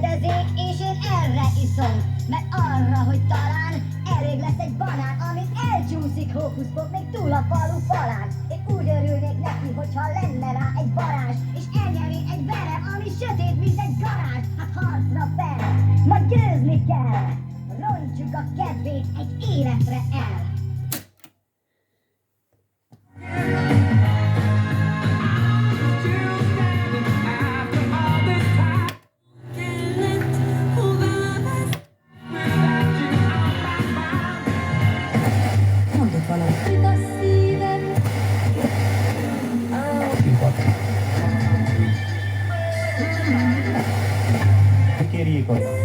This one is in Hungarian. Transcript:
zöldezik, és én erre iszom. Mert arra, hogy talán elég lesz egy banán, amit elcsúszik hókuszpok még túl a falu falán. Én úgy örülnék neki, hogyha lenne rá egy varázs, és elnyeri egy verem, ami sötét, mint egy garázs. Hát harcra fel, majd győzni kell, rontsuk a kedvét egy életre el. Kérjék oda.